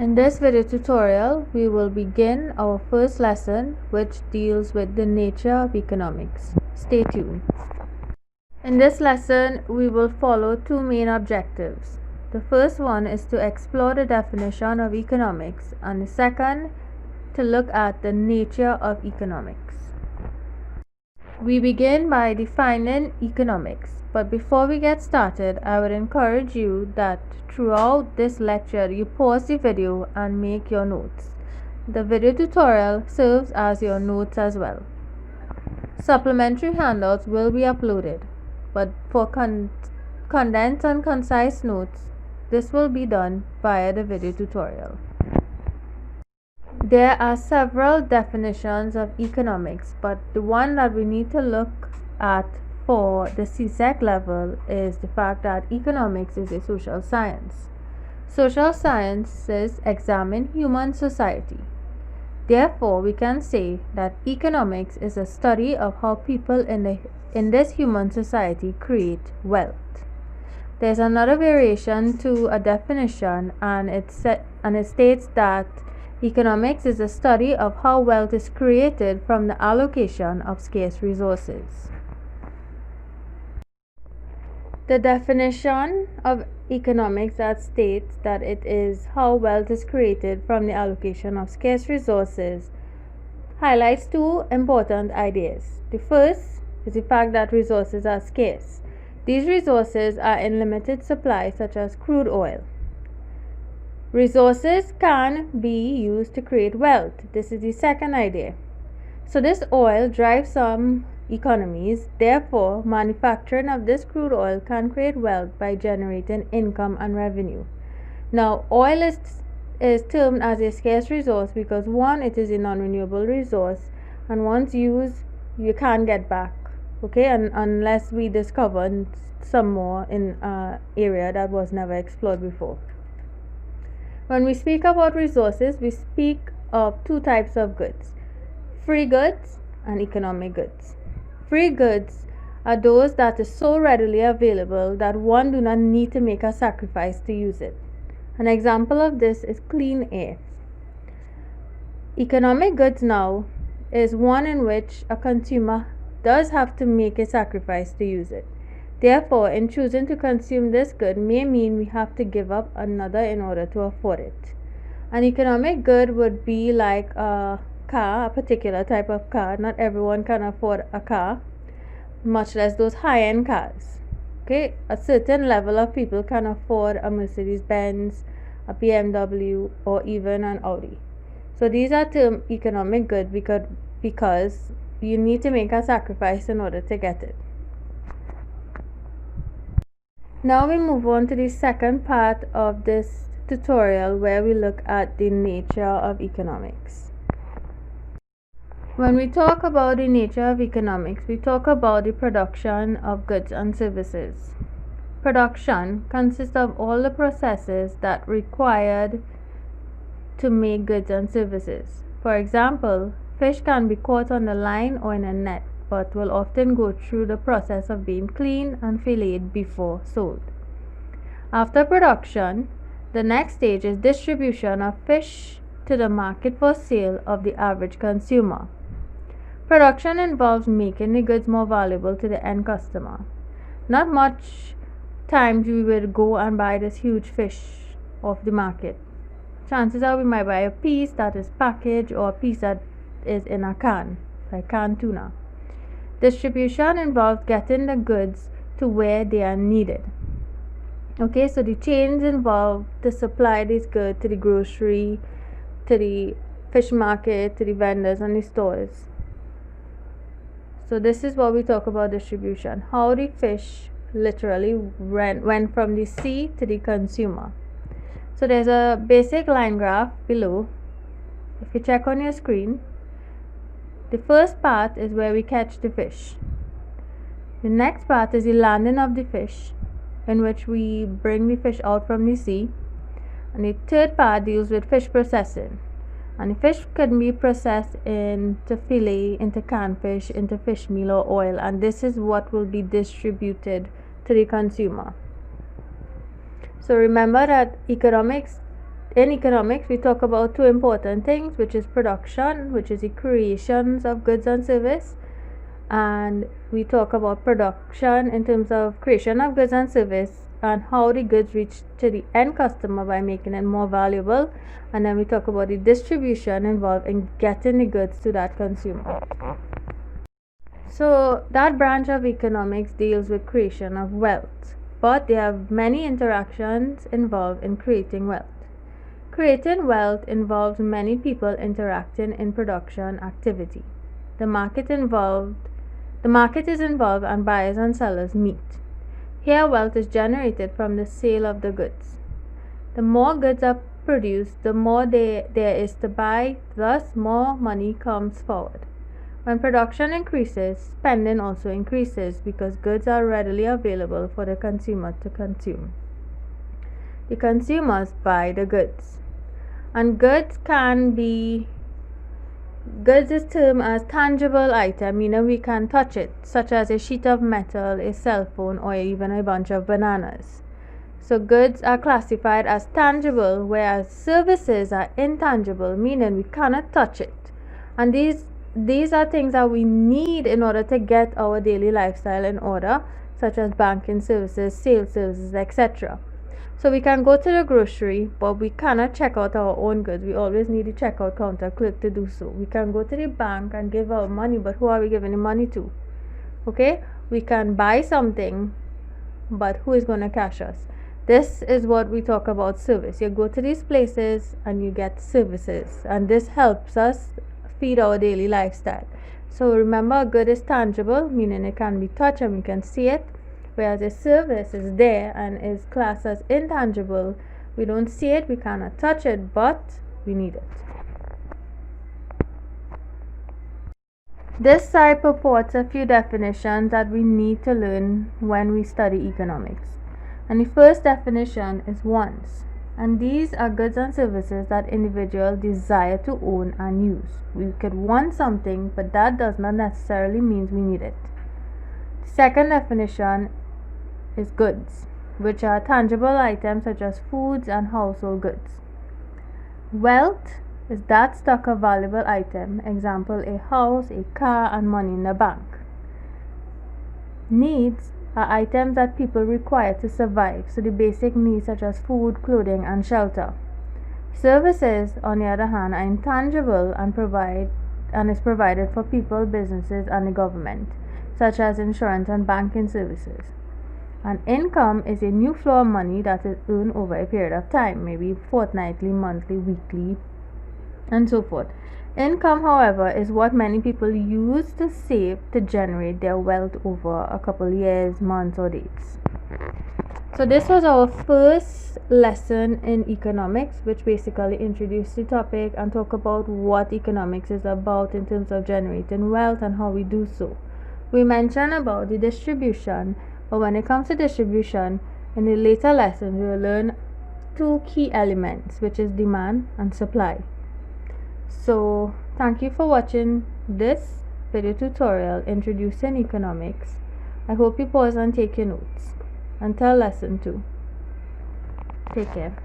In this video tutorial, we will begin our first lesson, which deals with the nature of economics. Stay tuned. In this lesson, we will follow two main objectives. The first one is to explore the definition of economics, and the second, to look at the nature of economics. We begin by defining economics, but before we get started, I would encourage you that throughout this lecture you pause the video and make your notes. The video tutorial serves as your notes as well. Supplementary handouts will be uploaded, but for condensed and concise notes, this will be done via the video tutorial. There are several definitions of economics, but the one that we need to look at for the CSEC level is the fact that economics is a social science. Social sciences examine human society. Therefore, we can say that economics is a study of how people in this human society create wealth. There's another variation to a definition, and it states that economics is a study of how wealth is created from the allocation of scarce resources. The definition of economics that states that it is how wealth is created from the allocation of scarce resources highlights two important ideas. The first is the fact that resources are scarce. These resources are in limited supply, such as crude oil. Resources can be used to create wealth. This is the second idea. So this oil drives some economies. Therefore, manufacturing of this crude oil can create wealth by generating income and revenue. Now, oil is termed as a scarce resource because one, it is a non-renewable resource, and once used, you can't get back. Okay, and unless we discover some more in an area that was never explored before. When we speak about resources, we speak of two types of goods: free goods and economic goods. Free goods are those that is so readily available that one do not need to make a sacrifice to use it. An example of this is clean air. Economic goods now is one in which a consumer does have to make a sacrifice to use it. Therefore, in choosing to consume this good may mean we have to give up another in order to afford it. An economic good would be like a car, a particular type of car. Not everyone can afford a car, much less those high-end cars. Okay, a certain level of people can afford a Mercedes-Benz, a BMW, or even an Audi. So these are termed economic good because you need to make a sacrifice in order to get it. Now we move on to the second part of this tutorial, where we look at the nature of economics. When we talk about the nature of economics, we talk about the production of goods and services. Production consists of all the processes that required to make goods and services. For example, fish can be caught on the line or in a net, but will often go through the process of being cleaned and filleted before sold. After production, the next stage is distribution of fish to the market for sale of the average consumer. Production involves making the goods more valuable to the end customer. Not much times we would go and buy this huge fish off the market. Chances are we might buy a piece that is packaged or a piece that is in a can, like canned tuna. Distribution involves getting the goods to where they are needed. Okay, so the chains involve to supply these goods to the grocery, to the fish market, to the vendors and the stores. So this is what we talk about distribution, how the fish literally went from the sea to the consumer. So there's a basic line graph below. If you check on your screen, the first part is where we catch the fish. The next part is the landing of the fish, in which we bring the fish out from the sea. And the third part deals with fish processing. And the fish can be processed into fillet, into canned fish, into fish meal or oil. And this is what will be distributed to the consumer. So remember that economics in economics, we talk about two important things, which is production, which is the creations of goods and service, and we talk about production in terms of creation of goods and service and how the goods reach to the end customer by making it more valuable, and then we talk about the distribution involved in getting the goods to that consumer. So that branch of economics deals with creation of wealth, but there are many interactions involved in creating wealth. Creating wealth involves many people interacting in production activity. The market is involved and buyers and sellers meet. Here wealth is generated from the sale of the goods. The more goods are produced, the more there is to buy, thus more money comes forward. When production increases, spending also increases because goods are readily available for the consumer to consume. The consumers buy the goods. And goods is termed as tangible item, meaning we can touch it, such as a sheet of metal, a cell phone, or even a bunch of bananas. So goods are classified as tangible, whereas services are intangible, meaning we cannot touch it. And these are things that we need in order to get our daily lifestyle in order, such as banking services, sales services, etc. So we can go to the grocery, but we cannot check out our own goods. We always need a checkout counter clerk to do so. We can go to the bank and give our money, but who are we giving the money to? Okay, we can buy something, but who is going to cash us? This is what we talk about service. You go to these places and you get services, and this helps us feed our daily lifestyle. So remember, a good is tangible, meaning it can be touched and we can see it, whereas a service is there and is classed as intangible. We don't see it, we cannot touch it, but we need it. This slide purports a few definitions that we need to learn when we study economics. And the first definition is wants. And these are goods and services that individuals desire to own and use. We could want something, but that does not necessarily mean we need it. The second definition is goods, which are tangible items such as foods and household goods. Wealth is that stock of valuable item, example a house, a car, and money in the bank. Needs are items that people require to survive, so the basic needs such as food, clothing, and shelter. Services, on the other hand, are intangible and is provided for people, businesses, and the government, such as insurance and banking services. And income is a new flow of money that is earned over a period of time, maybe fortnightly, monthly, weekly, and so forth. Income, however, is what many people use to save to generate their wealth over a couple years, months, or days. So this was our first lesson in economics, which basically introduced the topic and talk about what economics is about in terms of generating wealth and how we do so. We mentioned about the distribution, but when it comes to distribution, in the later lessons we will learn two key elements, which is demand and supply. So thank you for watching this video tutorial introducing economics. I hope you pause and take your notes. Until lesson 2, take care.